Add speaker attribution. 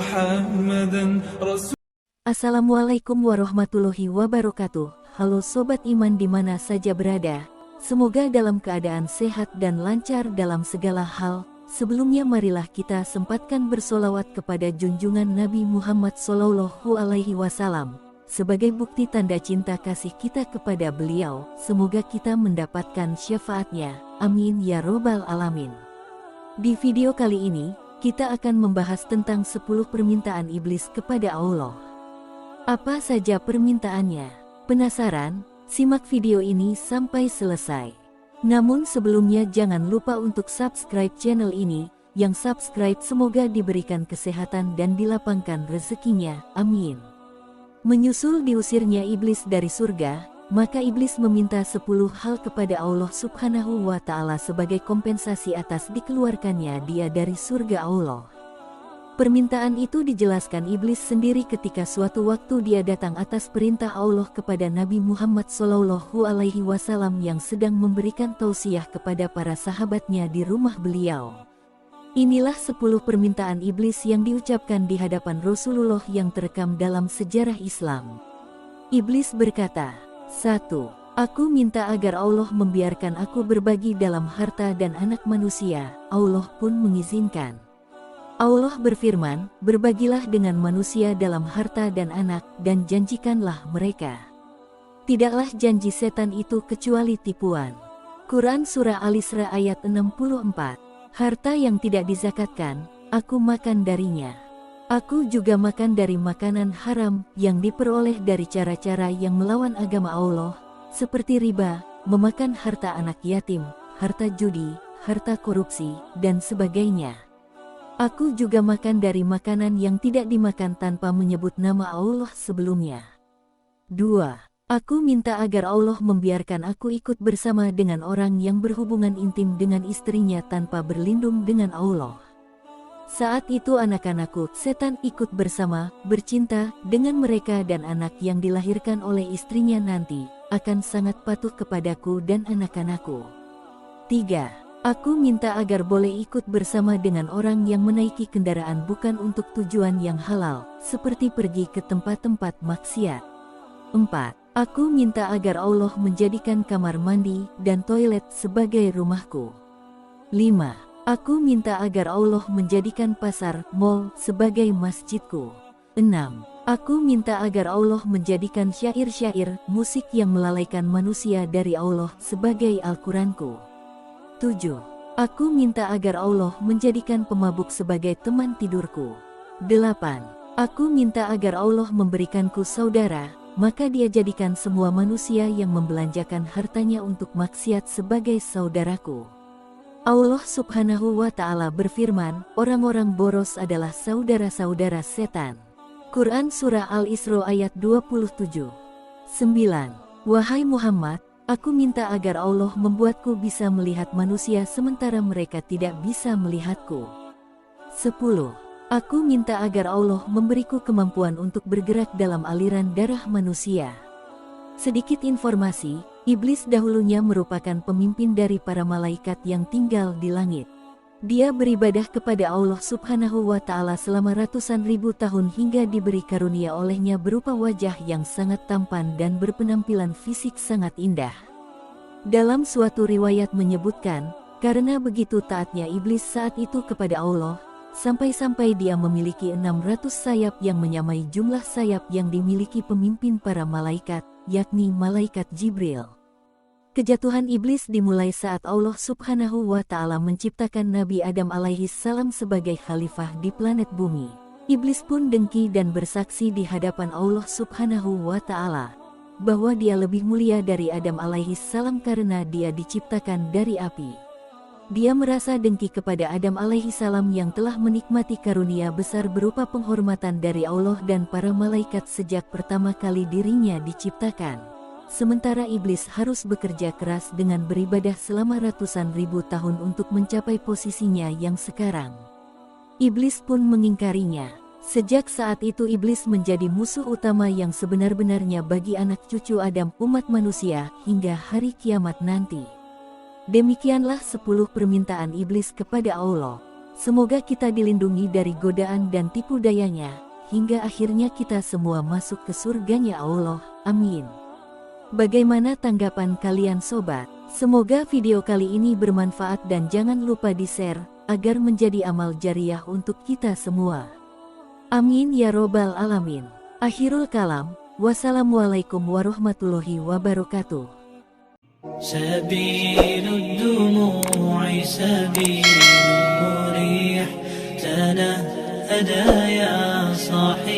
Speaker 1: محمدا رسول.
Speaker 2: Assalamualaikum warahmatullahi wabarakatuh. Halo Sobat Iman di mana saja berada. Semoga dalam keadaan sehat dan lancar dalam segala hal. Sebelumnya marilah kita sempatkan bersolawat kepada junjungan Nabi Muhammad SAW. Sebagai bukti tanda cinta kasih kita kepada beliau, semoga kita mendapatkan syafaatnya. Amin ya robbal alamin. Di video kali ini, kita akan membahas tentang 10 permintaan iblis kepada Allah. Apa saja permintaannya? Penasaran? Simak video ini sampai selesai. Namun sebelumnya jangan lupa untuk subscribe channel ini. Yang subscribe semoga diberikan kesehatan dan dilapangkan rezekinya. Amin. Menyusul diusirnya iblis dari surga, maka iblis meminta 10 hal kepada Allah Subhanahu wa Ta'ala sebagai kompensasi atas dikeluarkannya dia dari surga Allah. Permintaan itu dijelaskan iblis sendiri ketika suatu waktu dia datang atas perintah Allah kepada Nabi Muhammad SAW yang sedang memberikan tausiah kepada para sahabatnya di rumah beliau. Inilah 10 permintaan iblis yang diucapkan di hadapan Rasulullah yang terekam dalam sejarah Islam. Iblis berkata, 1. Aku minta agar Allah membiarkan aku berbagi dalam harta dan anak manusia, Allah pun mengizinkan. Allah berfirman, berbagilah dengan manusia dalam harta dan anak, dan janjikanlah mereka. Tidaklah janji setan itu kecuali tipuan. Quran Surah Al-Isra ayat 64. Harta yang tidak dizakatkan, aku makan darinya. Aku juga makan dari makanan haram yang diperoleh dari cara-cara yang melawan agama Allah, seperti riba, memakan harta anak yatim, harta judi, harta korupsi, dan sebagainya. Aku juga makan dari makanan yang tidak dimakan tanpa menyebut nama Allah sebelumnya. 2. Aku minta agar Allah membiarkan aku ikut bersama dengan orang yang berhubungan intim dengan istrinya tanpa berlindung dengan Allah. Saat itu anak-anakku, setan ikut bersama, bercinta dengan mereka dan anak yang dilahirkan oleh istrinya nanti, akan sangat patuh kepadaku dan anak-anakku. 3. Aku minta agar boleh ikut bersama dengan orang yang menaiki kendaraan bukan untuk tujuan yang halal, seperti pergi ke tempat-tempat maksiat. 4. Aku minta agar Allah menjadikan kamar mandi dan toilet sebagai rumahku. 5. Aku minta agar Allah menjadikan pasar, mal sebagai masjidku. 6. Aku minta agar Allah menjadikan syair-syair, musik yang melalaikan manusia dari Allah sebagai Al-Quranku. 7. Aku minta agar Allah menjadikan pemabuk sebagai teman tidurku. 8. Aku minta agar Allah memberikanku saudara, maka dia jadikan semua manusia yang membelanjakan hartanya untuk maksiat sebagai saudaraku. Allah Subhanahu wa Ta'ala berfirman, orang-orang boros adalah saudara-saudara setan. Quran Surah Al-Isra ayat 27. 9. Wahai Muhammad, aku minta agar Allah membuatku bisa melihat manusia sementara mereka tidak bisa melihatku. 10. Aku minta agar Allah memberiku kemampuan untuk bergerak dalam aliran darah manusia. Sedikit informasi, iblis dahulunya merupakan pemimpin dari para malaikat yang tinggal di langit. Dia beribadah kepada Allah Subhanahu wa Ta'ala selama ratusan ribu tahun hingga diberi karunia olehnya berupa wajah yang sangat tampan dan berpenampilan fisik sangat indah. Dalam suatu riwayat menyebutkan, karena begitu taatnya iblis saat itu kepada Allah, sampai-sampai dia memiliki 600 sayap yang menyamai jumlah sayap yang dimiliki pemimpin para malaikat, yakni malaikat Jibril. Kejatuhan iblis dimulai saat Allah Subhanahu wa Ta'ala menciptakan Nabi Adam alaihi salam sebagai khalifah di planet bumi. Iblis pun dengki dan bersaksi di hadapan Allah Subhanahu wa Ta'ala bahwa dia lebih mulia dari Adam alaihi salam karena dia diciptakan dari api. Dia merasa dengki kepada Adam alaihi salam yang telah menikmati karunia besar berupa penghormatan dari Allah dan para malaikat sejak pertama kali dirinya diciptakan. Sementara iblis harus bekerja keras dengan beribadah selama ratusan ribu tahun untuk mencapai posisinya yang sekarang. Iblis pun mengingkarinya. Sejak saat itu iblis menjadi musuh utama yang sebenar-benarnya bagi anak cucu Adam umat manusia hingga hari kiamat nanti. Demikianlah 10 permintaan iblis kepada Allah. Semoga kita dilindungi dari godaan dan tipu dayanya, hingga akhirnya kita semua masuk ke surganya Allah. Amin. Bagaimana tanggapan kalian sobat? Semoga video kali ini bermanfaat dan jangan lupa di-share, agar menjadi amal jariah untuk kita semua. Amin ya robbal alamin. Akhirul kalam, wassalamualaikum warahmatullahi wabarakatuh.
Speaker 1: سبيل الدموع سبيل مريح تنهدى يا صاحي